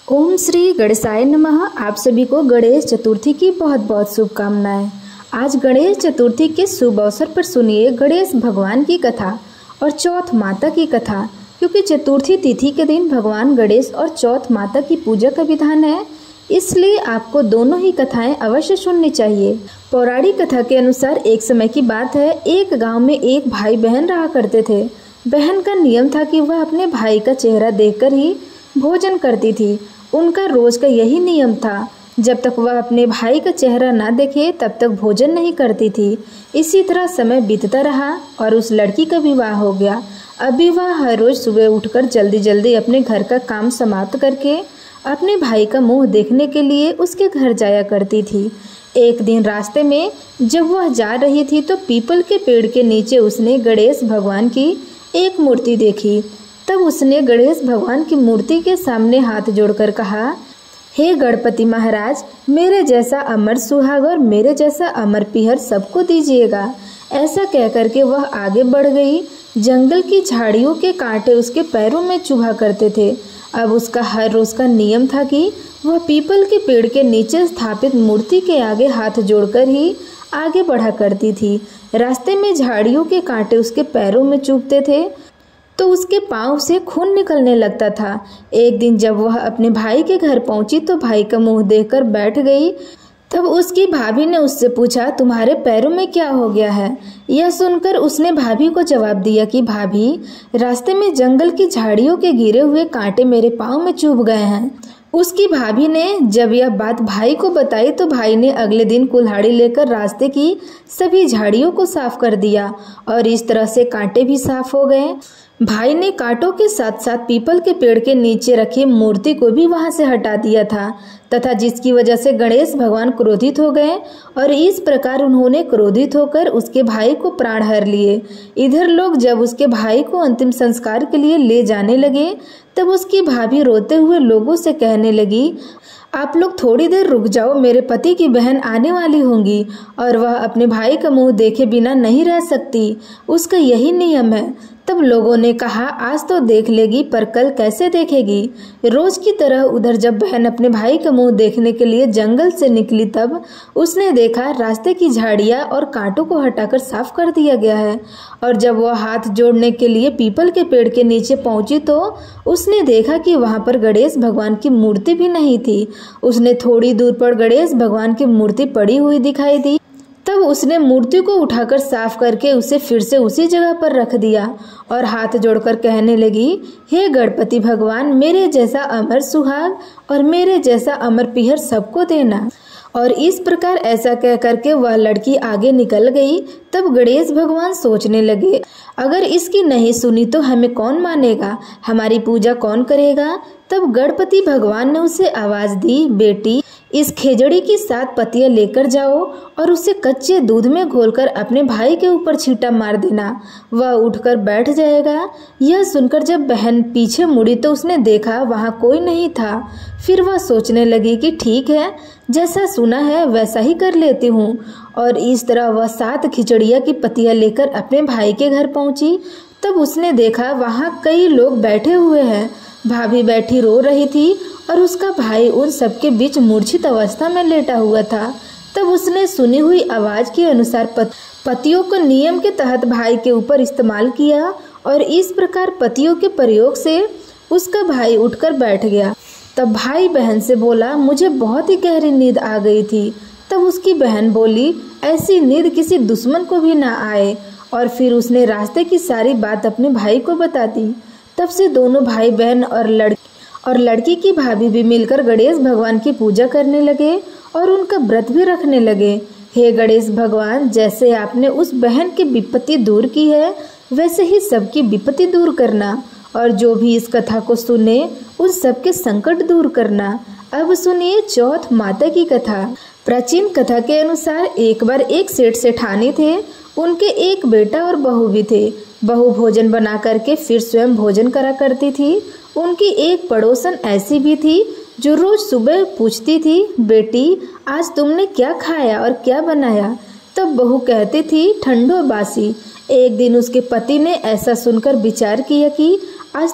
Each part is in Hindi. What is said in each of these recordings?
ओम श्री गणेशाय नमः। आप सभी को गणेश चतुर्थी की बहुत बहुत शुभकामनाएं। आज गणेश चतुर्थी के शुभ अवसर पर सुनिए गणेश भगवान की कथा और चौथ माता की कथा, क्योंकि चतुर्थी तिथि के दिन भगवान गणेश और चौथ माता की पूजा का विधान है, इसलिए आपको दोनों ही कथाएं अवश्य सुननी चाहिए। पौराणिक कथा के अनुसार एक समय की बात है, एक गांव में एक भाई बहन रहा करते थे। बहन का नियम था कि वह अपने भाई का चेहरा देखकर ही भोजन करती थी। उनका रोज का यही नियम था, जब तक वह अपने भाई का चेहरा ना देखे तब तक भोजन नहीं करती थी। इसी तरह समय बीतता रहा और उस लड़की का विवाह हो गया। अभी वह हर रोज सुबह उठकर जल्दी जल्दी अपने घर का काम समाप्त करके अपने भाई का मुंह देखने के लिए उसके घर जाया करती थी। एक दिन रास्ते में जब वह जा रही थी तो पीपल के पेड़ के नीचे उसने गणेश भगवान की एक मूर्ति देखी। तब उसने गणेश भगवान की मूर्ति के सामने हाथ जोड़कर कहा, हे गणपति महाराज, मेरे जैसा अमर सुहाग और मेरे जैसा अमर पीहर सबको दीजिएगा। ऐसा कहकर के वह आगे बढ़ गई। जंगल की झाड़ियों के कांटे उसके पैरों में चुभा करते थे। अब उसका हर रोज का नियम था कि वह पीपल के पेड़ के नीचे स्थापित मूर्ति के आगे हाथ जोड़कर ही आगे बढ़ा करती थी। रास्ते में झाड़ियों के कांटे उसके पैरों में चुभते थे तो उसके पांव से खून निकलने लगता था। एक दिन जब वह अपने भाई के घर पहुंची तो भाई का मुंह देखकर बैठ गई। तब उसकी भाभी ने उससे पूछा, तुम्हारे पैरों में क्या हो गया है? यह सुनकर उसने भाभी को जवाब दिया कि भाभी, रास्ते में जंगल की झाड़ियों के गिरे हुए कांटे मेरे पांव में चुभ गए हैं। उसकी भाभी ने जब यह बात भाई को बताई तो भाई ने अगले दिन कुल्हाड़ी लेकर रास्ते की सभी झाड़ियों को साफ कर दिया और इस तरह से कांटे भी साफ हो गए। भाई ने कांटों के साथ साथ पीपल के पेड़ के नीचे रखी मूर्ति को भी वहां से हटा दिया था, तथा जिसकी वजह से गणेश भगवान क्रोधित हो गए और इस प्रकार उन्होंने क्रोधित होकर उसके भाई को प्राण हर लिए। इधर लोग जब उसके भाई को अंतिम संस्कार के लिए ले जाने लगे तब उसकी भाभी रोते हुए लोगों से कहने लगी, आप लोग थोड़ी देर रुक जाओ, मेरे पति की बहन आने वाली होंगी और वह अपने भाई का मुंह देखे बिना नहीं रह सकती, उसका यही नियम है। तब लोगों ने कहा, आज तो देख लेगी पर कल कैसे देखेगी। रोज की तरह उधर जब बहन अपने भाई का मुंह देखने के लिए जंगल से निकली तब उसने देखा रास्ते की झाड़ियां और कांटों को हटाकर साफ कर दिया गया है। और जब वह हाथ जोड़ने के लिए पीपल के पेड़ के नीचे पहुंची तो उसने देखा कि वहां पर गणेश भगवान की मूर्ति भी नहीं थी। उसने थोड़ी दूर पर गणेश भगवान की मूर्ति पड़ी हुई दिखाई दी। तब उसने मूर्ति को उठाकर साफ करके उसे फिर से उसी जगह पर रख दिया और हाथ जोड़कर कहने लगी, हे गणपति भगवान, मेरे जैसा अमर सुहाग और मेरे जैसा अमर पीहर सबको देना। और इस प्रकार ऐसा कह करके वह लड़की आगे निकल गई। तब गणेश भगवान सोचने लगे, अगर इसकी नहीं सुनी तो हमें कौन मानेगा, हमारी पूजा कौन करेगा। तब गणपति भगवान ने उसे आवाज दी, बेटी, इस खेजड़ी की 7 पत्तियां लेकर जाओ और उसे कच्चे दूध में घोलकर अपने भाई के ऊपर छींटा मार देना, वह उठकर बैठ जाएगा। यह सुनकर जब बहन पीछे मुड़ी तो उसने देखा वहां कोई नहीं था। फिर वह सोचने लगी कि ठीक है, जैसा सुना है वैसा ही कर लेती हूँ। और इस तरह वह 7 खिचड़िया की पत्तियां लेकर अपने भाई के घर पहुंची। तब उसने देखा वहां कई लोग बैठे हुए हैं। भाभी बैठी रो रही थी और उसका भाई उन सबके बीच मूर्छित अवस्था में लेटा हुआ था। तब उसने सुनी हुई आवाज के अनुसार पत्तियों को नियम के तहत भाई के ऊपर इस्तेमाल किया और इस प्रकार पत्तियों के प्रयोग से उसका भाई उठकर बैठ गया। तब भाई बहन से बोला, मुझे बहुत ही गहरी नींद आ गई थी। तब उसकी बहन बोली, ऐसी नींद किसी दुश्मन को भी ना आए। और फिर उसने रास्ते की सारी बात अपने भाई को बता दी। तब से दोनों भाई बहन और लड़की की भाभी भी मिलकर गणेश भगवान की पूजा करने लगे और उनका व्रत भी रखने लगे। हे गणेश भगवान, जैसे आपने उस बहन की विपत्ति दूर की है वैसे ही सबकी विपत्ति दूर करना और जो भी इस कथा को सुने उन सबके संकट दूर करना। अब सुनिए चौथ माता की कथा। प्राचीन कथा के अनुसार एक बार एक सेठ सेठानी थे। उनके एक बेटा और बहू भी थे। बहू भोजन बना करके फिर स्वयं भोजन करा करती थी। उनकी एक पड़ोसन ऐसी भी थी जो रोज सुबह पूछती थी, बेटी, आज तुमने क्या खाया और क्या बनाया? तब बहू कहती थी, ठंडो बासी। एक दिन उसके पति ने ऐसा सुनकर विचार किया कि आज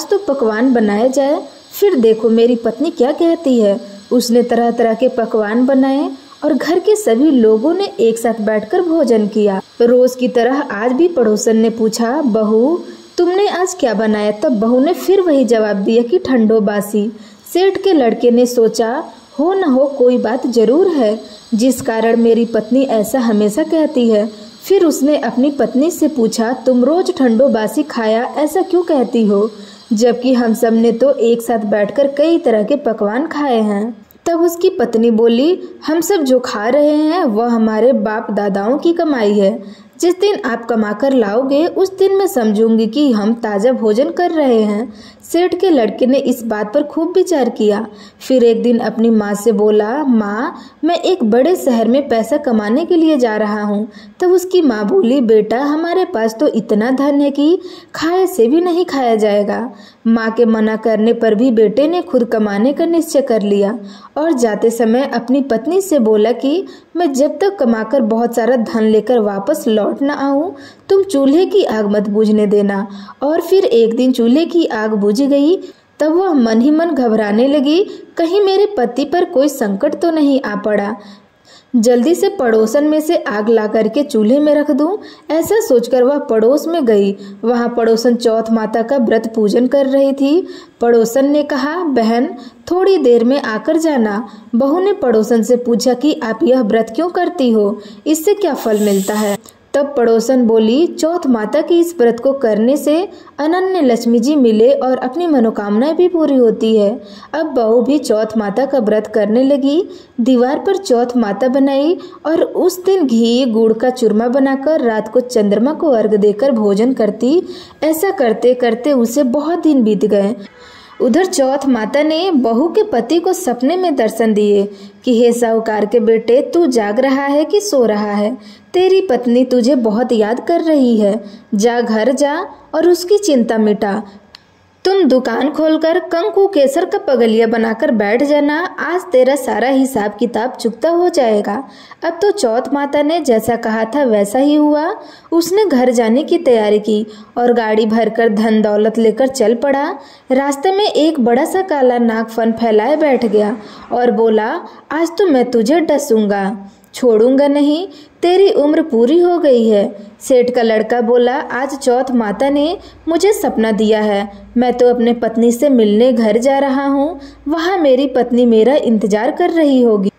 तो पकवान बनाया जाए। फिर देखो मेरी पत्नी क्या कहती है। उसने तरह तरह के पकवान बनाए और घर के सभी लोगों ने एक साथ बैठकर भोजन किया। रोज की तरह आज भी पड़ोसन ने पूछा, बहू तुमने आज क्या बनाया? तब बहू ने फिर वही जवाब दिया कि ठंडो बासी। सेठ के लड़के ने सोचा, हो न हो कोई बात जरूर है जिस कारण मेरी पत्नी ऐसा हमेशा कहती है। फिर उसने अपनी पत्नी से पूछा, तुम रोज ठंडो बासी खाया ऐसा क्यों कहती हो, जबकि हम सब ने तो एक साथ बैठकर कई तरह के पकवान खाए हैं। तब उसकी पत्नी बोली, हम सब जो खा रहे हैं वह हमारे बाप दादाओं की कमाई है। जिस दिन आप कमाकर लाओगे उस दिन मैं समझूंगी कि हम ताज़ा भोजन कर रहे हैं। सेठ के लड़के ने इस बात पर खूब विचार किया। फिर एक दिन अपनी माँ से बोला, माँ मैं एक बड़े शहर में पैसा कमाने के लिए जा रहा हूँ। तब उसकी माँ बोली, बेटा हमारे पास तो इतना धन है कि खाए से भी नहीं खाया जाएगा। माँ के मना करने पर भी बेटे ने खुद कमाने का निश्चय कर लिया और जाते समय अपनी पत्नी से बोला कि मैं जब तक कमाकर बहुत सारा धन लेकर वापस लौट न आऊं तुम चूल्हे की आग मत बुझने देना। और फिर एक दिन चूल्हे की आग बुझ गई। तब वह मन ही मन घबराने लगी, कहीं मेरे पति पर कोई संकट तो नहीं आ पड़ा। जल्दी से पड़ोसन में से आग ला करके चूल्हे में रख दूं, ऐसा सोचकर वह पड़ोस में गई। वहां पड़ोसन चौथ माता का व्रत पूजन कर रही थी। पड़ोसन ने कहा, बहन थोड़ी देर में आकर जाना। बहू ने पड़ोसन से पूछा कि आप यह व्रत क्यों करती हो, इससे क्या फल मिलता है? तब पड़ोसन बोली, चौथ माता के इस व्रत को करने से अनन्य लक्ष्मी जी मिले और अपनी मनोकामनाएं भी पूरी होती है। अब बहू भी चौथ माता का व्रत करने लगी। दीवार पर चौथ माता बनाई और उस दिन घी गुड़ का चूरमा बनाकर रात को चंद्रमा को अर्घ देकर भोजन करती। ऐसा करते करते उसे बहुत दिन बीत गए। उधर चौथ माता ने बहू के पति को सपने में दर्शन दिए कि हे साहूकार के बेटे, तू जाग रहा है कि सो रहा है? तेरी पत्नी तुझे बहुत याद कर रही है। जा घर जा और उसकी चिंता मिटा। तुम दुकान खोलकर कंकु केसर का पगलिया बनाकर बैठ जाना। आज तेरा सारा हिसाब किताब चुकता हो जाएगा। अब तो चौथ माता ने जैसा कहा था वैसा ही हुआ। उसने घर जाने की तैयारी की और गाड़ी भरकर धन दौलत लेकर चल पड़ा। रास्ते में एक बड़ा सा काला नाग फन फैलाए बैठ गया और बोला, आज तो मैं तुझे डसूंगा, छोड़ूंगा नहीं, तेरी उम्र पूरी हो गई है। सेठ का लड़का बोला, आज चौथ माता ने मुझे सपना दिया है। मैं तो अपने पत्नी से मिलने घर जा रहा हूँ। वहाँ मेरी पत्नी मेरा इंतजार कर रही होगी,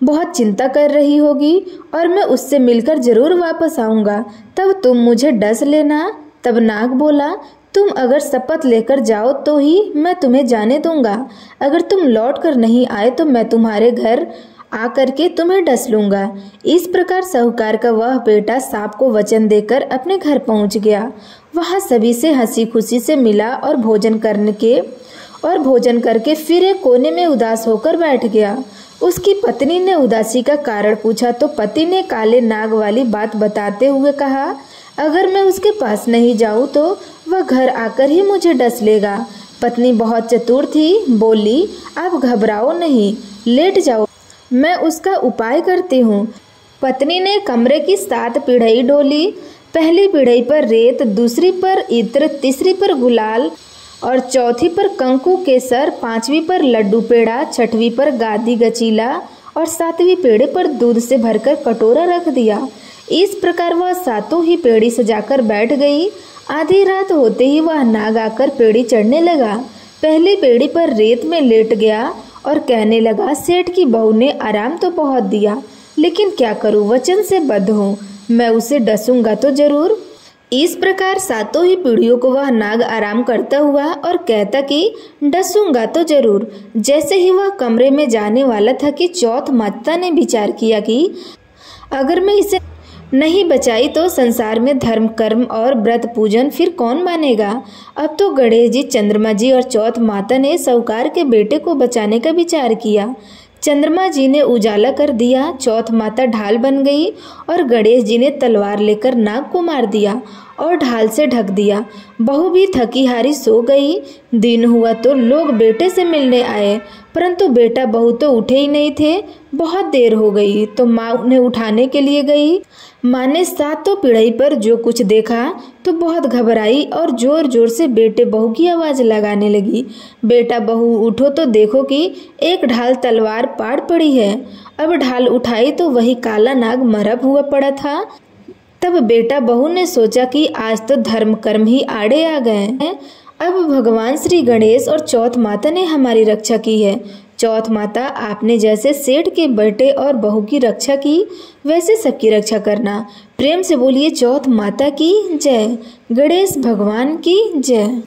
बहुत चिंता कर रही होगी और मैं उससे मिलकर जरूर वापस आऊँगा। तब तुम मुझे डस लेना। तब नाग बोला, तुम अगर शपथ लेकर जाओ तो ही मैं तुम्हें जाने दूंगा। अगर तुम लौट कर नहीं आए तो मैं तुम्हारे घर आकर के तुम्हें डस लूंगा। इस प्रकार साहूकार का वह बेटा सांप को वचन देकर अपने घर पहुंच गया। वहां सभी से हंसी खुशी से मिला और भोजन करके फिर एक कोने में उदास होकर बैठ गया। उसकी पत्नी ने उदासी का कारण पूछा तो पति ने काले नाग वाली बात बताते हुए कहा, अगर मैं उसके पास नहीं जाऊं तो वह घर आकर ही मुझे डस लेगा। पत्नी बहुत चतुर थी, बोली, आप घबराओ नहीं, लेट जाओ, मैं उसका उपाय करती हूँ। पत्नी ने कमरे की 7 पीढ़ई डोली। पहली पीढ़ई पर रेत, दूसरी पर इत्र, तीसरी पर गुलाल और चौथी पर कंकु केसर, 5वीं पर लड्डू पेड़ा, 6वीं पर गादी गचीला और 7वीं पेड़े पर दूध से भरकर कटोरा रख दिया। इस प्रकार वह 7 ही पेड़ी सजाकर बैठ गई। आधी रात होते ही वह नाग आकर पेड़ी चढ़ने लगा। पहली पेड़ी पर रेत में लेट गया और कहने लगा, सेठ की बहू ने आराम तो बहुत दिया, लेकिन क्या करूं, वचन से बद्ध हूँ, मैं उसे डसूंगा तो जरूर। इस प्रकार 7 ही पीढ़ियों को वह नाग आराम करता हुआ और कहता कि डसूंगा तो जरूर। जैसे ही वह कमरे में जाने वाला था कि चौथ माता ने विचार किया कि अगर मैं इसे नहीं बचाई तो संसार में धर्म कर्म और व्रत पूजन फिर कौन मानेगा। अब तो गणेश जी, चंद्रमा जी और चौथ माता ने साहूकार के बेटे को बचाने का विचार किया। चंद्रमा जी ने उजाला कर दिया, चौथ माता ढाल बन गई और गणेश जी ने तलवार लेकर नाग को मार दिया और ढाल से ढक दिया। बहू भी थकी हारी सो गई। दिन हुआ तो लोग बेटे से मिलने आए, परंतु बेटा बहू तो उठे ही नहीं थे। बहुत देर हो गई तो माँ उन्हें उठाने के लिए गई। माँ ने सातों पीढ़ी पर जो कुछ देखा तो बहुत घबराई और जोर जोर से बेटे बहू की आवाज लगाने लगी। बेटा बहू उठो तो देखो कि एक ढाल तलवार पाड़ पड़ी है। अब ढाल उठाई तो वही काला नाग मरा हुआ पड़ा था। तब बेटा बहू ने सोचा कि आज तो धर्म कर्म ही आड़े आ गए हैं। अब भगवान श्री गणेश और चौथ माता ने हमारी रक्षा की है। चौथ माता, आपने जैसे सेठ के बेटे और बहू की रक्षा की वैसे सबकी रक्षा करना। प्रेम से बोलिए चौथ माता की जय, गणेश भगवान की जय।